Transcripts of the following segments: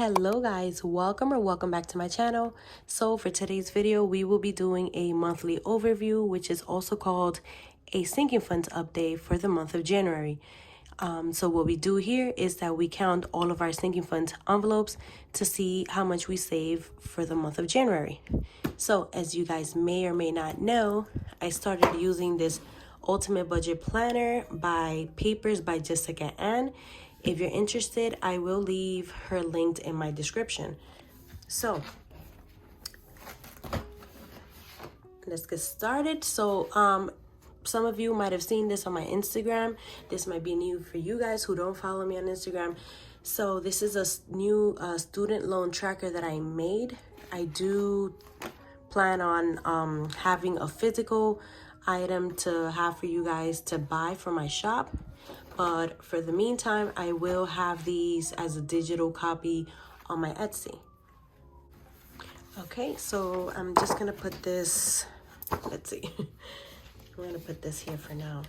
Hello guys, welcome back to my channel. So for today's video, we will be doing a monthly overview, which is also called a sinking funds update for the month of January. So what we do here is that we count all of our sinking funds envelopes to see how much we save for the month of January. So as you guys may or may not know, I started using this ultimate budget planner by PapersbyJessicaAnn. If you're interested, I will leave her linked in my description. So let's get started. So some of you might have seen this on my Instagram. This might be new for you guys who don't follow me on Instagram. So this is a new student loan tracker that I made. I do plan on having a physical item to have for you guys to buy for my shop. But for the meantime, I will have these as a digital copy on my Etsy. Okay, so I'm just gonna put this, let's see. I'm gonna put this here for now.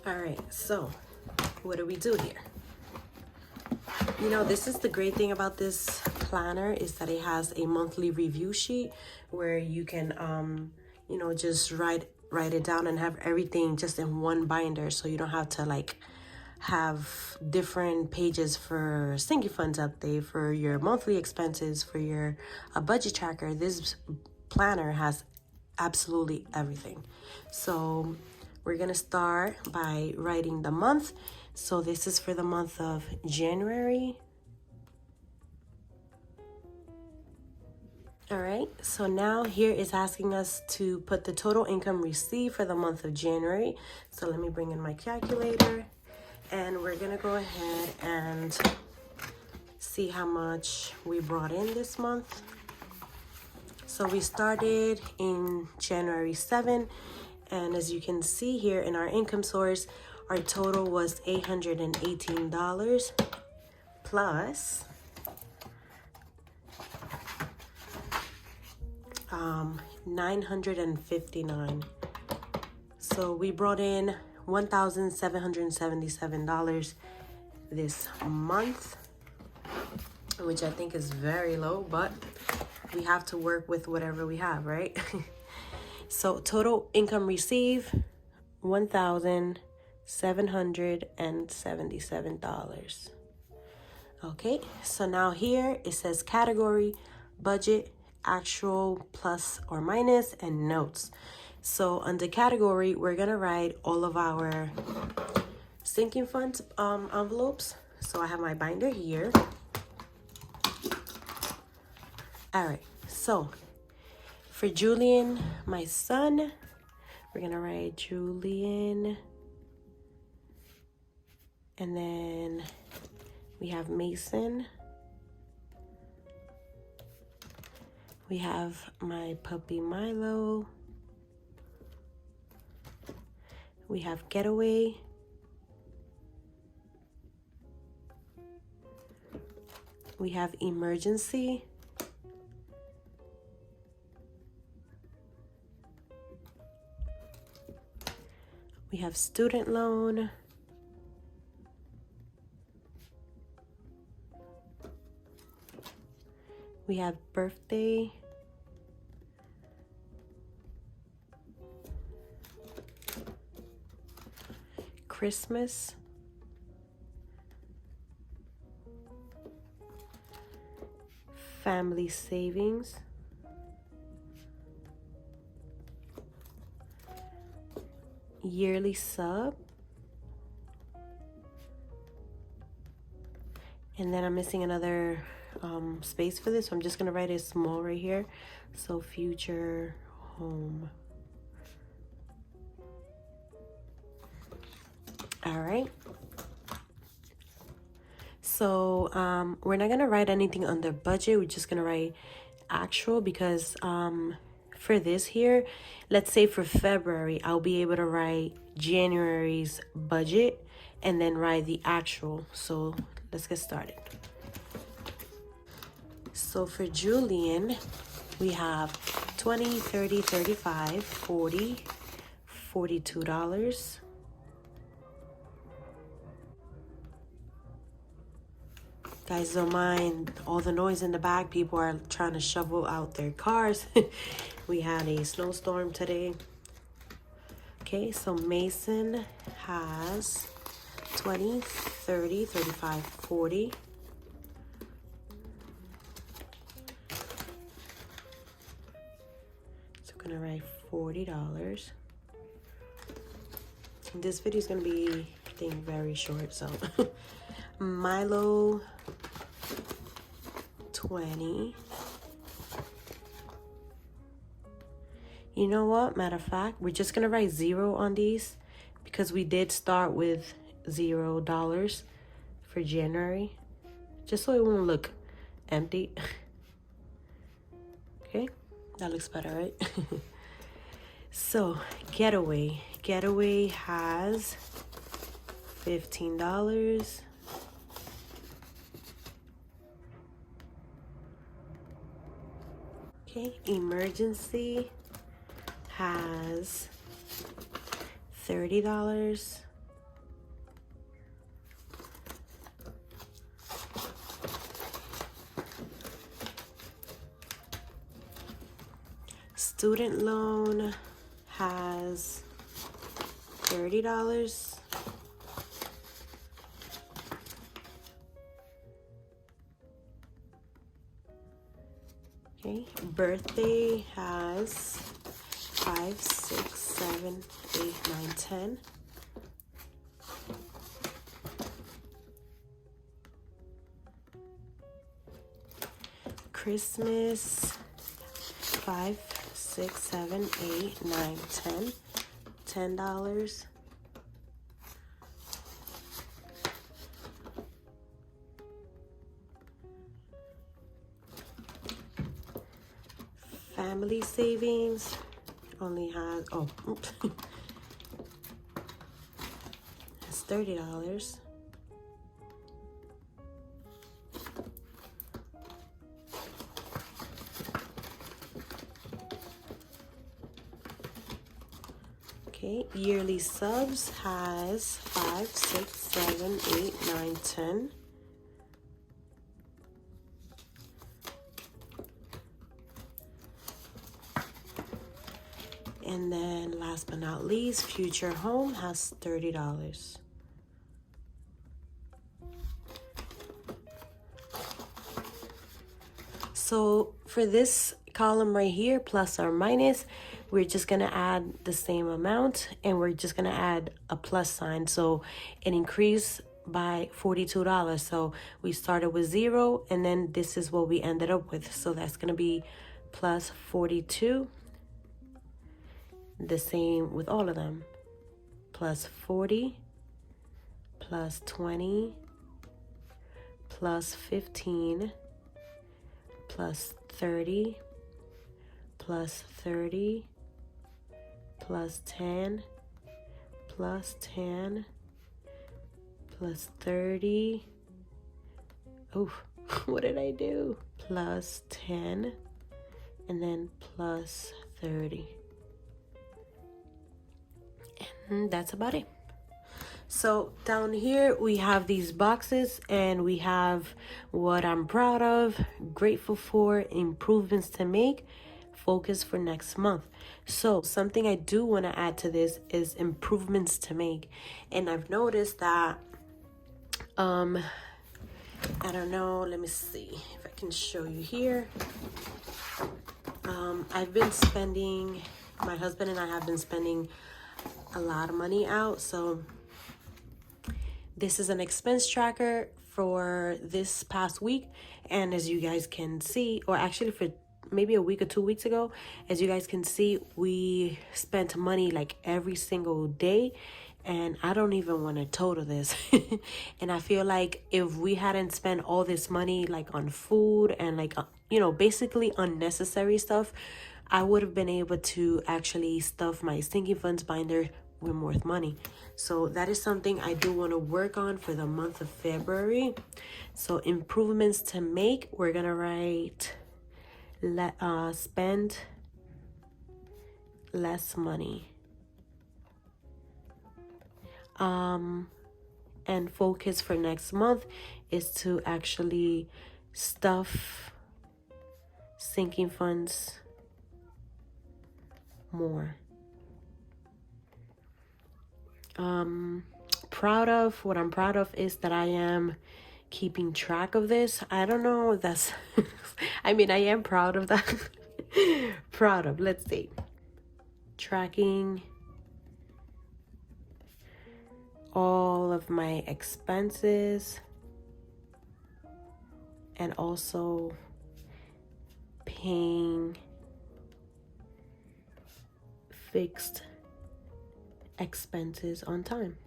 All right, so what do we do here? You know, this is the great thing about this planner is that it has a monthly review sheet where you can, you know, just write it down and have everything just in one binder, so you don't have to like have different pages for sinking funds update, for your monthly expenses, for your budget tracker. This planner has absolutely everything. So we're gonna start by writing the month. So this is for the month of January. All right, so now here is asking us to put the total income received for the month of January. So let me bring in my calculator and we're gonna go ahead and see how much we brought in this month. So we started in January 7, and as you can see here in our income source, our total was $818 plus $959. So we brought in $1,777 this month, which I think is very low, but we have to work with whatever we have, right? So total income received, $1,777. Okay, so now here it says category, budget, actual, plus or minus, and notes. So under category, we're gonna write all of our sinking funds envelopes. So I have my binder here. All right, so for Julian, my son, we're gonna write Julian, and then we have Mason. We have my puppy Milo. We have Getaway. We have Emergency. We have Student Loan. We have Birthday. Christmas. Family Savings. Yearly sub. And then I'm missing another space for this, so I'm just gonna write it small right here. So future home. All right, so we're not gonna write anything under budget. We're just gonna write actual, because for this here, let's say for February, I'll be able to write January's budget and then write the actual. So let's get started. So for Julian, we have 20, 30, 35, 40, $42. Guys, don't mind all the noise in the back. People are trying to shovel out their cars. We had a snowstorm today. Okay, so Mason has 20, 30, 35, 40. So I'm gonna write $40. This video is gonna be, I think, very short, so Milo 20. You know what? Matter of fact, we're just gonna write 0 on these because we did start with $0 for January, just so it won't look empty. Okay, that looks better, right? So Getaway has $15. Okay, Emergency has $30. Student loan has $30. Okay, birthday has 5, 6, 7, 8, 9, 10. Christmas 5, 6, 7, 8, 9, 10. $10. Family savings only has, oh, oops. It's $30. Okay, yearly subs has 5, 6, 7, 8, 9, 10. And then last but not least, Future Home has $30. So for this column right here, plus or minus, we're just gonna add the same amount and we're just gonna add a plus sign. So it increased by $42. So we started with 0 and then this is what we ended up with. So that's gonna be plus 42. The same with all of them. Plus 40, plus 20, plus 15, plus 30, plus 30, plus 10, plus 10, plus 30. Oh, what did I do? Plus 10, and then plus 30. And that's about it. So down here we have these boxes and we have what I'm proud of, grateful for, improvements to make, focus for next month. So something I do want to add to this is improvements to make. And I've noticed that I don't know, let me see if I can show you here. I've been spending, my husband and I have been spending a lot of money out. So this is an expense tracker for this past week, and as you guys can see, or actually for maybe a week or 2 weeks ago, as you guys can see, we spent money like every single day, and I don't even want to total this. And I feel like if we hadn't spent all this money like on food and like you know, basically unnecessary stuff, I would have been able to actually stuff my sinking funds binder with more money. So that is something I do want to work on for the month of February. So improvements to make, we're gonna write spend less money. And and focus for next month is to actually stuff sinking funds more. What I'm proud of is that I am keeping track of this. I don't know if that's I mean, I am proud of that. Let's see, tracking all of my expenses and also paying fixed expenses on time.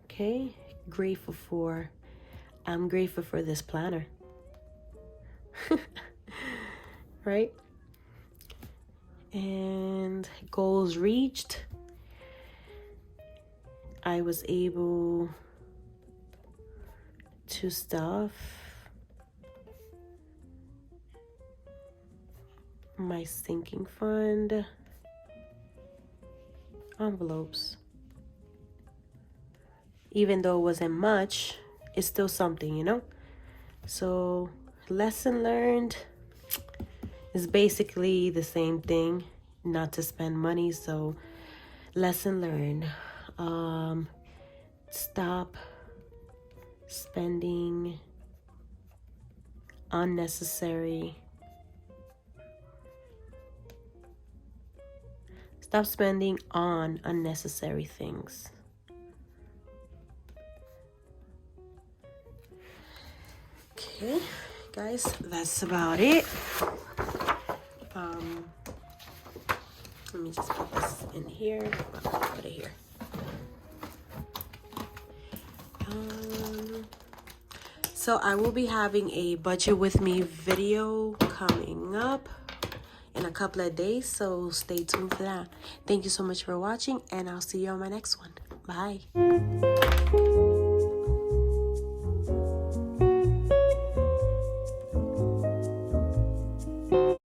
Okay, I'm grateful for this planner. Right? And goals reached. I was able to stuff my sinking fund envelopes. Even though it wasn't much, it's still something, you know? So, lesson learned is basically the same thing, not to spend money. So, lesson learned, stop spending unnecessary. Stop spending on unnecessary things. Okay, guys, that's about it. Let me just put this in here. I'll put it here. So I will be having a budget with me video coming up in a couple of days, so stay tuned for that. Thank you so much for watching, and I'll see you on my next one. Bye.